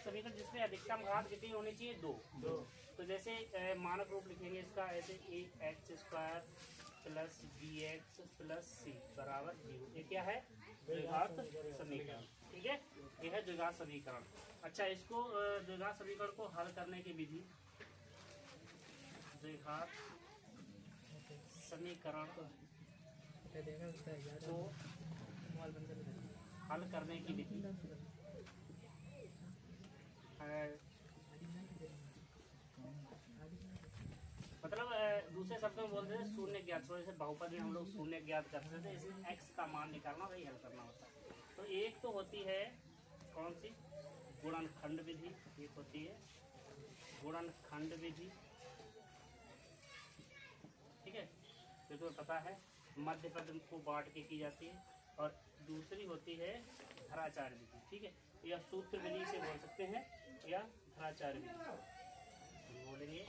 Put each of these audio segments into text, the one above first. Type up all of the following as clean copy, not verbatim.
समीकरण जिसमें अधिकतम घात कितनी होनी चाहिए? 2। तो जैसे मानक रूप लिखेंगे इसका ऐसे ax² plus bx plus c बराबर 0। ये क्या है? द्विघात समीकरण। ठीक है, ये है द्विघात समीकरण। अच्छा, इसको द्विघात समीकरण को हल करने की विधि, द्विघात समीकरण को हल करने की विधि मतलब दूसरे शब्दों में बोलते थे शून्य ज्ञात। जैसे बहुपद में हम लोग शून्य ज्ञात करते थे, इसमें x का मान निकालना, वही हल करना होता है। तो एक तो होती है कौन सी? गुणनखंड विधि। एक होती है गुणनखंड विधि, ठीक है, जो तो पता है मध्य पद को बांट के की जाती है। और दूसरी होती है धराचार्य विधि। ठीक है, या सूत्र विधि से बोल सकते हैं, या धराचार्य विधि बोलेंगे।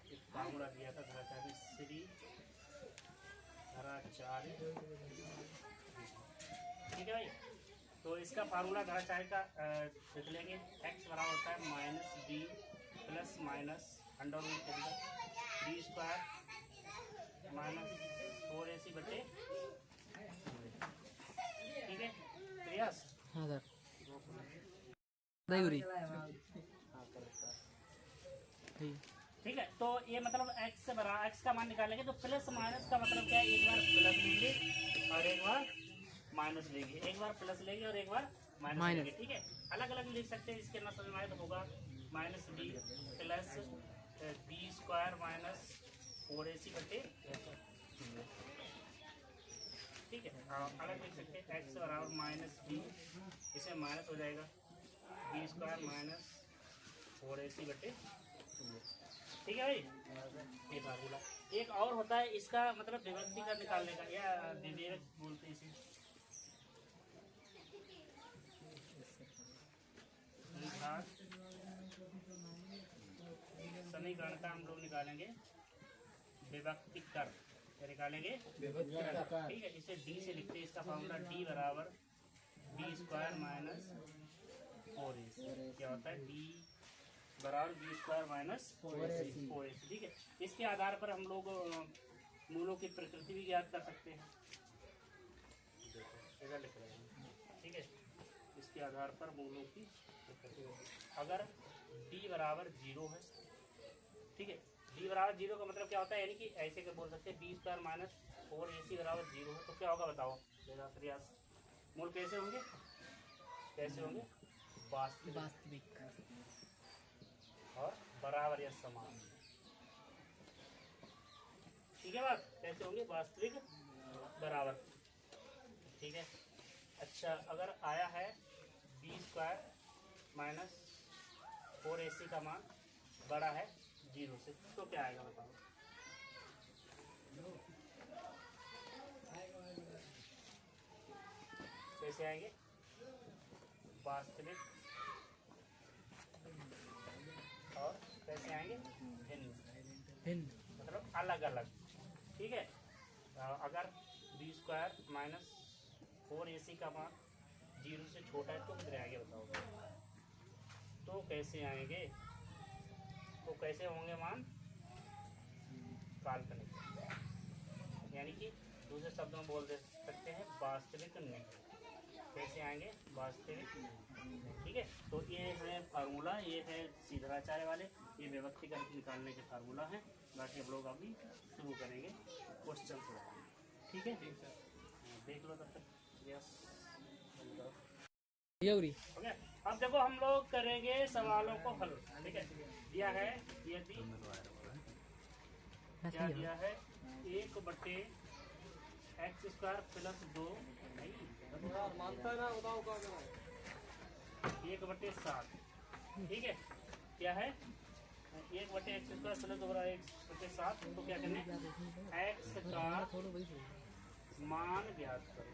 एक फार्मूला दिया था धराचार्य, श्री धराचार्य। ठीक है भाई, तो इसका फार्मूला धराचार्य का लिख लेंगे। x बराबर होता है minus B plus minus under root B square minus 4ac बटे। ठीक है प्रयास। हाँ सर। ठीक है, तो ये मतलब x से बराबर, x का मान निकालेंगे तो प्लस माइनस का मतलब क्या है? एक बार प्लस लेंगे और एक बार माइनस लेंगे, एक बार प्लस लेंगे और एक बार माइनस लेंगे। ठीक है, अलग अलग लिख सकते हैं। इसके अंदर समझ में आए तो होगा minus B plus B square minus 4ac बटे। ठीक है, अलग लिख सकते हैं। x बराबर माइनस बी, इसमें माइनस हो जाएगा बी स्क्वायर माइनस 4ac बटे। ठीक है भाई, ये फार्मूला। एक और होता है इसका मतलब विभक्ति का निकालने का, या विवेक बोलते हैं इसे। समीकरण का हम लोग निकालेंगे विभक्ति कर, क्या निकालेंगे? ठीक है, इसे d से लिखते हैं। इसका फार्मूला d बराबर बी स्क्वायर माइनस 4ac। क्या होता है? d बराबर बी स्क्वायर माइनस 4ac। ठीक है, इसके आधार पर हम लोग मूलों की प्रकृति भी ज्ञात कर सकते हैं। ऐसा लिख रहे हैं। ठीक है, इसके आधार पर मूलों की प्रकृति, अगर d बराबर 0 है, ठीक है, d बराबर 0 का मतलब क्या होता है? यानी कि ऐसे के बोल सकते हैं बी स्क्वायर माइनस 4ac बराबर 0 है, तो क्या होगा बताओ मेरा प्रयास? मूल कैसे होंगे? कैसे होंगे? वास्तविक और बराबर या समान। ठीक है बात, कैसे होंगे? वास्तविक बराबर। ठीक है, अच्छा, अगर आया है बी स्क्वायर माइनस 4ac का मान बड़ा है 0 से, तो क्या आएगा बताओ? कैसे आएंगे? वास्तविक और कैसे आएंगे? भिन्न, मतलब अलग अलग। ठीक है, अगर बी स्क्वायर माइनस 4ac का मान 0 से छोटा है तो कितने आएंगे बताओ? तो कैसे आएंगे? तो कैसे होंगे मान? काल्पनिक, यानी कि दूसरे शब्दों में बोल दे सकते हैं वास्तविक नहीं। कैसे आएंगे? वास्तविक नहीं। ठीक है, तो ये है फार्मूला, ये है सीधराचार्य वाले, ये विभक्ति करके निकालने के फार्मूला है। बाकी हम लोग अभी शुरू करेंगे क्वेश्चन से। ठीक है, देख लो तब तक। यस, ओके, अब देखो हम लोग करेंगे सवालों को हल। ठीक है, दिया है यदि क्या दिया है 1/x² प्लस 2 1/7। ठीक है, क्या है? 1/x² plus 2 1/7। तो क्या करना है? x का मान ज्ञात करो।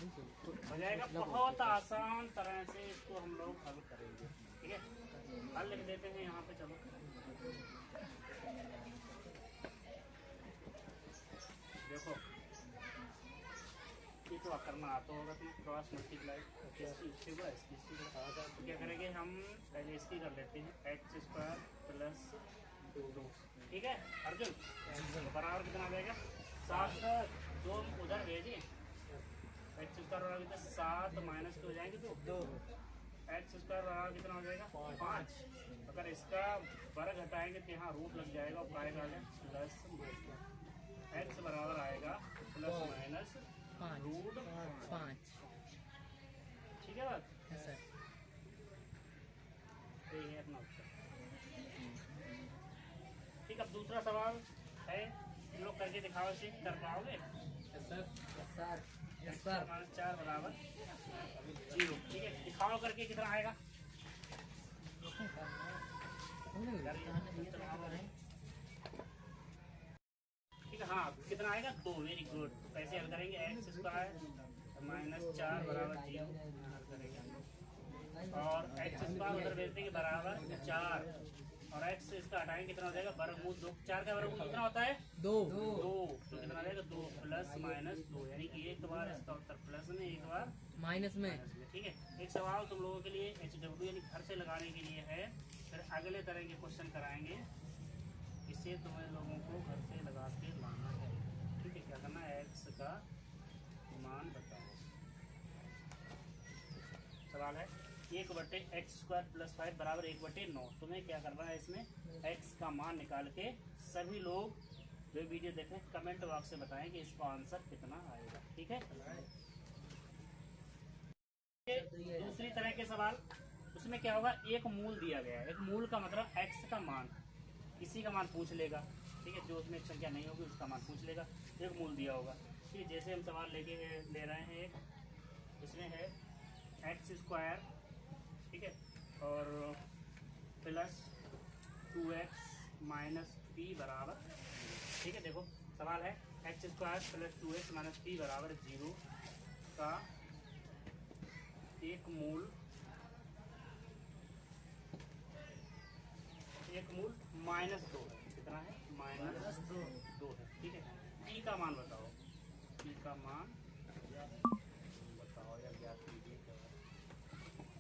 हो जाएगा, बहुत आसान तरह से इसको हम लोग हल करेंगे। ठीक है, हल लिख देते हैं यहाँ पे। चलो देखो, ये तो करना आता होगा तुम, क्रॉस मल्टीप्लाई इसकी इससे इसकी। तो क्या करेंगे? हम पहले इसकी कर लेते हैं एक्स स्क्वायर प्लस 2, ठीक है अर्जुन। बराबर कितना आ जाएगा 7, 2 उधर भेजिए, एक्स स्क्वायर बराबर कितना 7 माइनस के हो जाएंगे 2, एक्स स्क्वायर बराबर कितना हो जाएगा 5। अगर इसका वर्ग हटाएंगे तो यहाँ रूट लग जाएगा और आएगा प्लस, एक्स बराबर आएगा प्लस माइनस रूट 5, ठीक है बात। यही है अपना उत्तर। ठीक, अब दूसरा सवाल है, तुम लोग करके दिखाओ से कर पाओगे। -4 बराबर 0, ठीक है दिखाओ करके कितना आएगा। ठीक है हाँ कितना आएगा 2, वेरी गुड। कैसे हल करेंगे एक्स स्क्वायर -4 बराबर 0 हल करेंगे और एक्स स्क्वायर उधर भेज देंगे बराबर 4 और एक्स इसका हटाएंगे कितना हो जाएगा वर्गमूल 2। 4 का वर्गमूल कितना होता है 2, तो कितना हो जाएगा 2 प्लस माइनस 2, यानी कि एक बार इसका उत्तर प्लस में एक बार माइनस में। ठीक है, एक सवाल तुम लोगों के लिए HW यानी घर से लगाने के लिए है, फिर अगले तरह के क्वेश्चन कराएंगे, इससे तुम्हें लोगों को घर से लगा के लाना है। ठीक है, क्या करना है एक्स का मान बताओ। सवाल है 1/x² + 5 बराबर 1/9। तुम्हें क्या करना है इसमें x का मान निकाल के सभी लोग जो वीडियो देखें कमेंट बॉक्स से बताएं कि इसका आंसर कितना आएगा। ठीक है, दूसरी तरह के सवाल उसमें क्या होगा, एक मूल दिया गया है। एक मूल का मतलब x का मान, किसी का मान पूछ लेगा। ठीक है, जो उसमें एक संख्या नहीं होगी उसका मान पूछ लेगा, एक मूल दिया होगा। ठीक है, जैसे हम सवाल ले रहे हैं, इसमें है x², ठीक है, और प्लस 2x - p बराबर, ठीक है देखो सवाल है x² + 2x - p बराबर 0 का एक मूल -2 है। कितना है -2 है। ठीक है, p का मान बताओ, p का मान बताओ या ज्ञात कीजिए।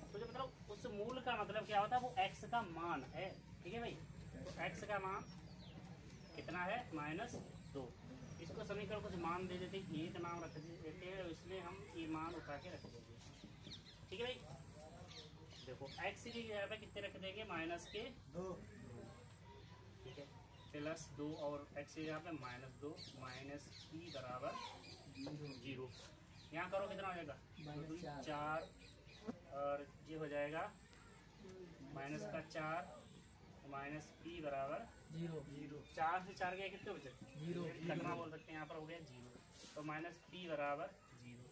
तो जो मतलब उस मूल का मतलब क्या होता है, वो x का मान है। ठीक है भाई, तो x का मान कितना है -2। इसको समीकरण कुछ मान दे देते, एक नाम रख देते हैं, इसमें हम ये मान उठा के रख देंगे। ठीक है भाई, देखो x की जगह पे कितने रख देंगे -2, ठीक है, +2 और x की जगह पे -2 - p बराबर 0। यहाँ करो कितना हो जाएगा 4 और ये हो जाएगा -4 - p बराबर 0। 4 से 4 गए कितने बचे 0, कटना बोल सकते हैं, यहाँ पर हो गया 0। तो -p बराबर 0,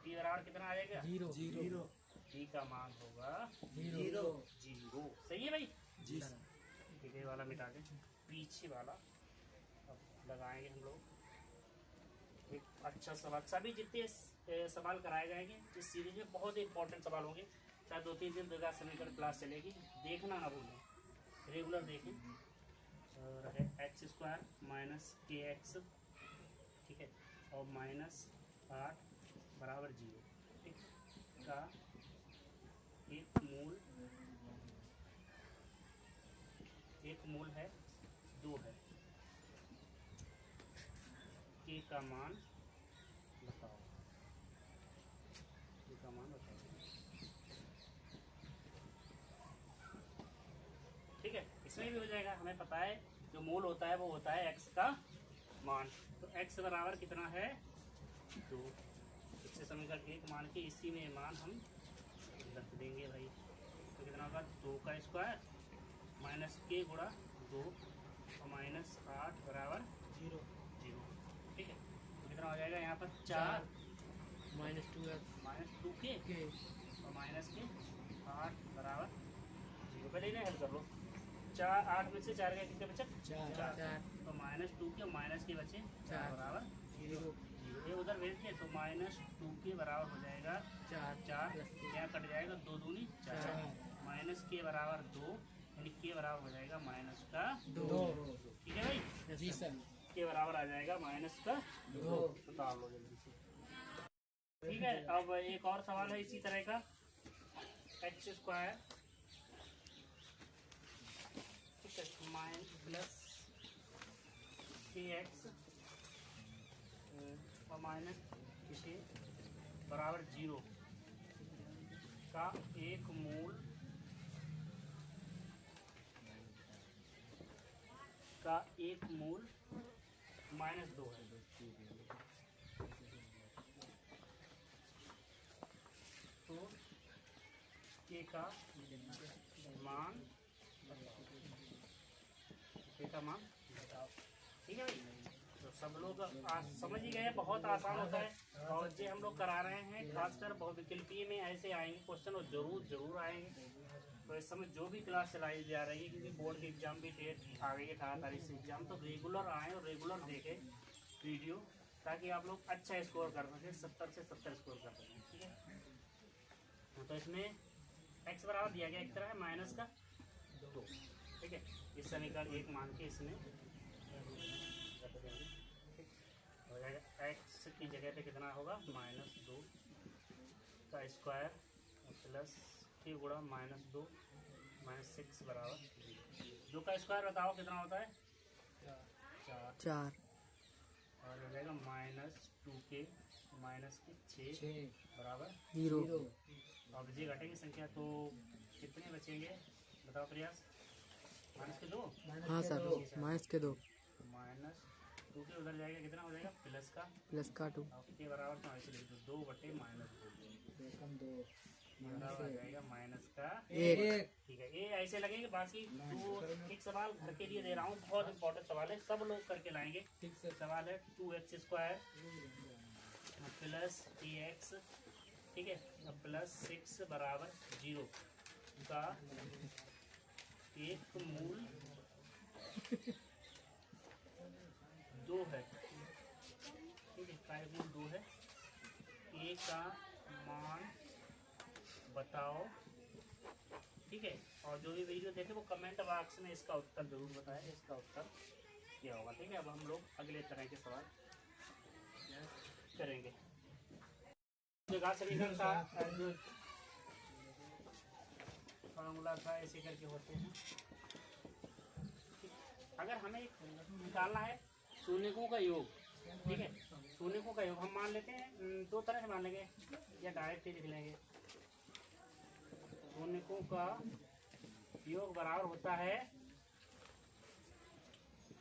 p बराबर कितना आ जाएगा 0। p का मान होगा 0। सही है भाई जी। ठीक है, वाला मिटा के पीछे वाला अब लगाएंगे हम लोग एक अच्छा सवाल। सभी जितने सवाल कराए जाएंगे इस सीरीज में बहुत ही इंपॉर्टेंट सवाल होंगे। चाहे 2-3 दिन द्विघात समीकरण क्लास चलेगी, देखना ना भूलें, रेगुलर देखें। और है x² - kx, ठीक है, और -8 बराबर 0, ठीक का एक मूल है 2 है। k का मान बताओ, k का मान बताओ। ठीक है, इसमें भी हो जाएगा, हमें पता है जो मूल होता है वो होता है x का मान। तो x बराबर कितना है 2, इससे समीकरण 1 मान के इसी में मान हम रख देंगे भाई। तो कितना होगा 2 का स्क्वायर -k गुणा 2 और -8 बराबर 0। ठीक है, तो कितना हो जाएगा यहाँ पर 4 -2k और -k 8 बराबर 0। पहले इन्हें हल कर लो, 8 में से 4 गए कितने बचे 4, तो -2k और -k बचे 4 बराबर 0। ये उधर भेज के तो -2k बराबर हो जाएगा 4, यहाँ कट जाएगा 2 दूनी 4, -k बराबर 2, यानी k बराबर हो जाएगा -2। ठीक है भाई जी सर, k बराबर आ जाएगा -2। बता लो जल्दी से। ठीक है, अब एक और सवाल है इसी तरह का, x² प्लस के एक्स माइनस इसे बराबर 0 का एक मूल -2 है। तो के का मान बताओ। ठीक है भाई, तो सब लोग समझ ही गए, बहुत आसान होता है। और जो हम लोग करा रहे हैं खासकर बहुविकल्पीय में ऐसे आएंगे क्वेश्चन, और जरूर आएंगे। तो इस समय जो भी क्लास चलाई जा रही है, क्योंकि बोर्ड के एग्जाम भी डेट आ गई है 18 तारीख से एग्जाम, तो रेगुलर आए और रेगुलर देखें वीडियो, ताकि आप लोग अच्छा स्कोर कर सकें, 70 से 70 स्कोर कर सकें। ठीक है, तो इसमें x बराबर दिया गया एक तरह है माइनस का 2। ठीक है, इस समीकरण 1 मान के इसमें हो जाएगा। x की जगह पे कितना होगा, -2 का स्क्वायर प्लस के गुणा -2 -6 बराबर 2 का स्क्वायर बताओ कितना होता है, 4। और हो जाएगा -2 के -6 बराबर 0। अब जी घटेगी संख्या तो कितने बचेंगे बताओ प्रयास, -2। हाँ सर, -2 -2 के उधर जाएगा, कितना हो जाएगा प्लस का 2 के बराबर, तो ऐसे लिख दो 2 बटे -2 बराबर आ जाएगा माइनस का 1। ठीक है, ये ऐसे लगेंगे। बाकी एक सवाल घर के लिए दे रहा हूँ, बहुत इंपॉर्टेंट सवाल है, सब लोग करके लाएंगे। सवाल है 2x² प्लस ax, ठीक है, प्लस 6 बराबर 0 का एक मूल 2 है। ठीक है, का एक मूल 2 है। a का मान बताओ। ठीक है, और जो भी वीडियो देखे वो कमेंट बॉक्स में इसका उत्तर जरूर बताएं, इसका उत्तर क्या होगा। ठीक है, अब हम लोग अगले तरह के सवाल करेंगे। जो समीकरण था, जो फॉर्मूला था, ऐसे करके होते हैं। अगर हमें निकालना है शून्यकों का योग, ठीक है, शून्यकों का योग हम मान लेते हैं, 2 तरह से मान लेंगे या डायरेक्ट ही लिख लेंगे। शून्यकों का योग बराबर होता है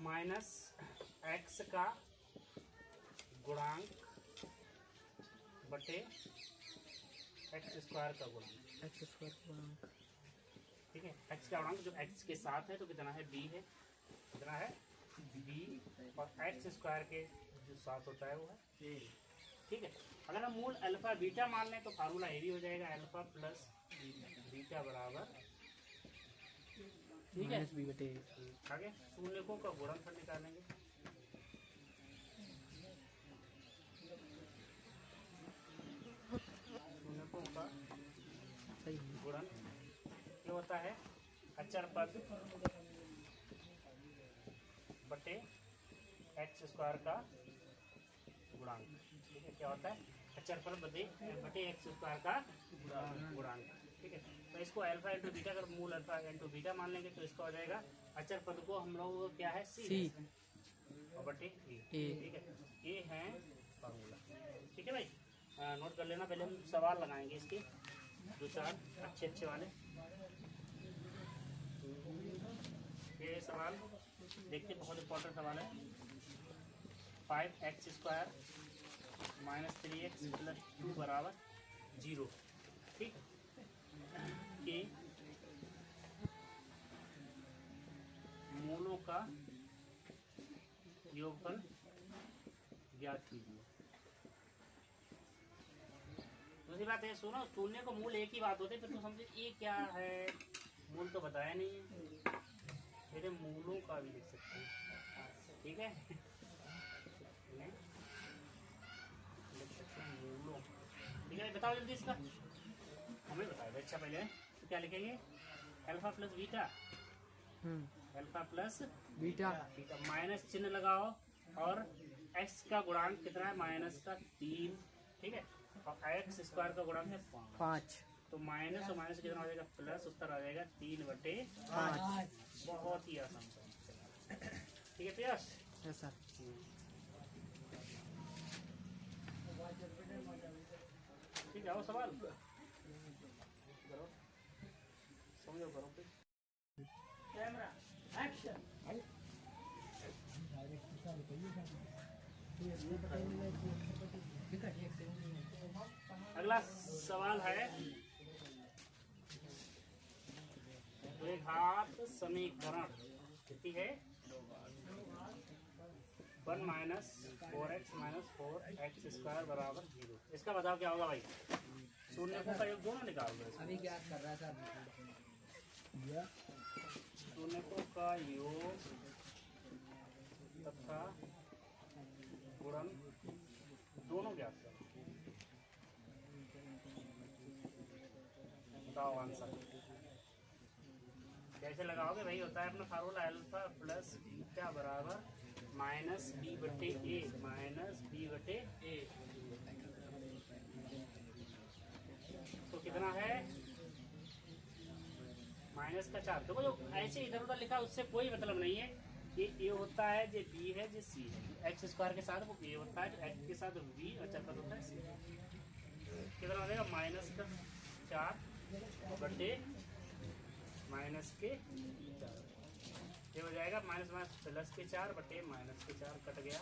-x का गुणांक बटे x² का गुणांक। ठीक है, x का गुणांक जो x के साथ है तो कितना है, b है, कितना है b, और x² के जो साथ होता है वो है a। ठीक है, अगर हम मूल अल्फा बीटा मान लें तो फार्मूला ये भी हो जाएगा, अल्फा प्लस बीटा बराबर, ठीक है, आगे शून्यकों का गुणनफल निकालेंगे। शून्यकों का गुणन ये होता है अचर पद बटे x² का गुणांक। ठीक है, क्या होता है, अचर पद बटे x² का गुणांक। ठीक है, तो इसको अल्फा इंटू बीटा, अगर मूल अल्फा इंटू बीटा मान लेंगे तो इसका हो जाएगा अचर पद को हम लोग क्या है c और बटे a। ठीक है, ये है फार्मूला। ठीक है भाई, नोट कर लेना। पहले हम सवाल लगाएंगे इसके 2-4 अच्छे वाले। ये सवाल देखते, बहुत इंपॉर्टेंट सवाल है। 5x² -3x + 2 बराबर 0। ठीक, के मूलों का योगफल ज्ञात कीजिए। दूसरी बात है, सुनो, शून्य को मूल एक ही बात होती है, फिर तो समझे ये क्या है, मूल तो बताया नहीं है, फिर मूलों का भी लिख सकते हैं। ठीक है, लिख सकते हैं मूलों। ठीक है, बताओ जल्दी इसका, हमें बताओ। अच्छा, पहले तो क्या लिखेंगे, alpha plus beta, alpha plus beta, minus चिन्ह लगाओ, और x का गुणांक कितना है, -3। ठीक है, और x² का गुणांक है 5। तो माइनस और माइनस कितना हो जाएगा प्लस, उत्तर आ जाएगा 3/5। बहुत ही आसान है। ठीक है प्रयास। Yes sir. ठीक है, आओ सवाल करो, समझो करो फिर। Camera action. अगला सवाल है द्विघात समीकरण। कितनी है? 1 माइनस 4x माइनस 4x² बराबर 0। इसका बताओ क्या होगा भाई? शून्यकों का योग दोनों निकाल दो। अभी क्या कर रहा था? शून्यकों का योग तथा गुणन दोनों ज्ञात करो। बताओ आंसर कैसे लगाओगे? वही होता है अपना फार्मूला, अल्फा प्लस बीटा बराबर माइनस b/a माइनस b/a। तो कितना है? माइनस का 4। देखो जो ऐसे इधर उधर लिखा उससे कोई मतलब नहीं है। ये a होता है, ये b है, ये c है। x² के साथ वो a होता है, x के साथ v और चक्कर होता है c। कितना हो जाएगा? माइनस का 4 बटे माइनस के 4। ये हो जाएगा माइनस माइनस प्लस के 4 बटे माइनस के 4 कट गया,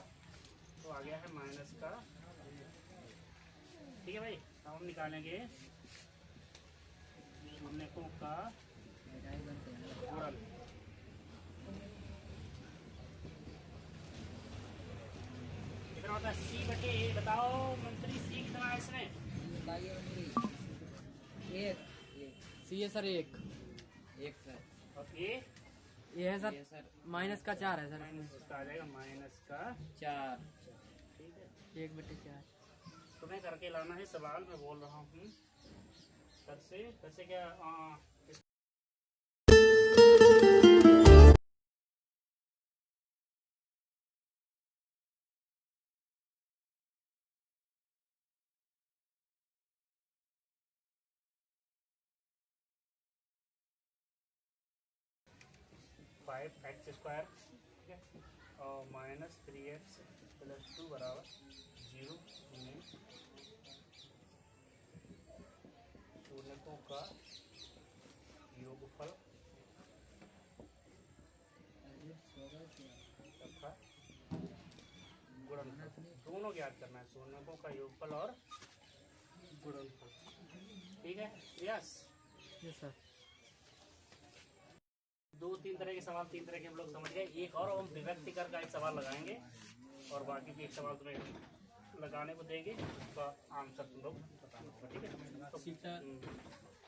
तो आ गया है माइनस का। ठीक है भाई, हम निकालेंगे शून्यकों का गुणन। कितना होता है? c/a। बताओ मंत्री, c कितना है इसमें? एक सी है सर 1। एक सर। और a ये है ये सर सर माइनस का 4 है सर। माइनस इसका आ जाएगा माइनस का 4। ठीक है, 1/4। तुम्हें करके लाना है सवाल। मैं बोल रहा हूँ कैसे क्या 5x² ठीक है और माइनस 3x प्लस 2 बराबर 0 में शून्यकों का योगफल तथा गुणनफल दोनों ज्ञात करना है। शून्यकों का योगफल और गुणनफल। ठीक है यस। Yes sir. 2-3 तरह के सवाल, 3 तरह के हम लोग समझ गए। एक और हम विभक्ति कर का एक सवाल लगाएंगे और बाकी के एक सवाल तुम्हें लगाने को देंगे, उसका आंसर तुम लोग बताना होगा। ठीक है,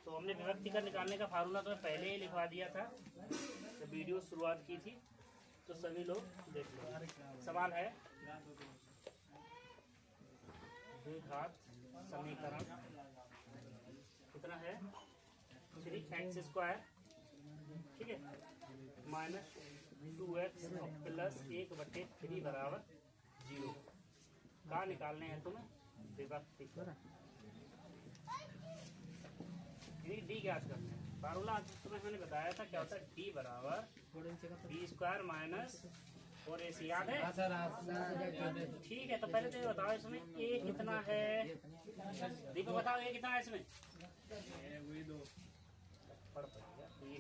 तो हमने विभक्ति कर निकालने का फार्मूला तो पहले ही लिखवा दिया था जब वीडियो शुरुआत की थी, तो सभी लोग देख लो। सवाल है द्विघात समीकरण कितना है? 3x² ठीक है माइनस 2x प्लस 1/3 बराबर 0 का निकालने हैं तुम्हें विभक्ति कर। डी ज्ञात करना है। फार्मूला तुम्हें मैंने बताया था क्या होता है? डी बराबर b² माइनस 4ac। याद है? ठीक है, तो पहले तो ये बताओ इसमें a कितना है? दीपक बताओ a कितना है इसमें?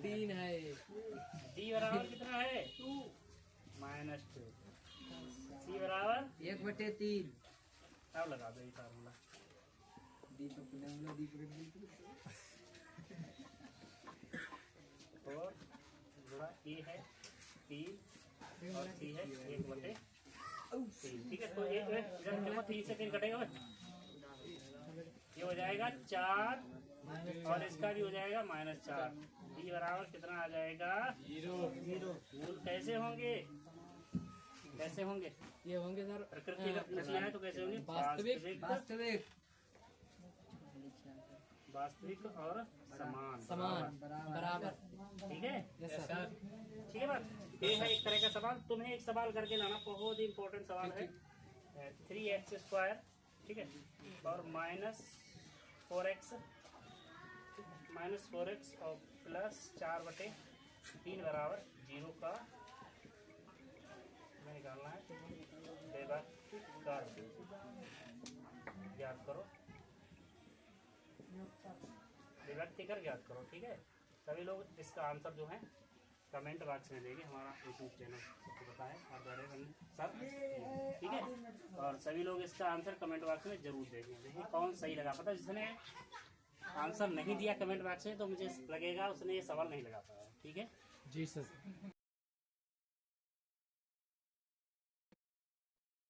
3 है। डी बराबर कितना है? 2 माइनस 2। सी बराबर 1/3। अब लगा दो ये फार्मूला। और गुणा ए है 3 और सी है 1/3। ठीक है, तो इधर 3 से 3 कटेगा, ये हो जाएगा 4 और इसका भी हो जाएगा -4। डी बराबर कितना आ जाएगा? 0। मूल कैसे होंगे? कैसे होंगे? ये होंगे सर प्रकृति का पूछना है तो कैसे होंगे? वास्तविक वास्तविक और समान समान बराबर। ठीक है यस सर। ठीक है बात। ये है एक तरह का सवाल। तुम्हें एक सवाल करके लाना, बहुत ही इंपॉर्टेंट सवाल है। 3x² ठीक है और माइनस 4x माइनस 4x और प्लस 4/3 बराबर 0 का हमें निकालना है बेवक्त कर ज्ञात करो, विभक्ति कर ज्ञात करो। ठीक है, सभी लोग इसका आंसर जो है कमेंट बॉक्स में देंगे। हमारा यूट्यूब चैनल सबको पता है सर, ठीक है। और सभी लोग इसका आंसर कमेंट बॉक्स में जरूर देंगे। देखिए कौन सही लगा, पता जिसने आंसर नहीं दिया कमेंट बॉक्स में तो मुझे लगेगा उसने ये सवाल नहीं लगा पाया। ठीक है जी सर।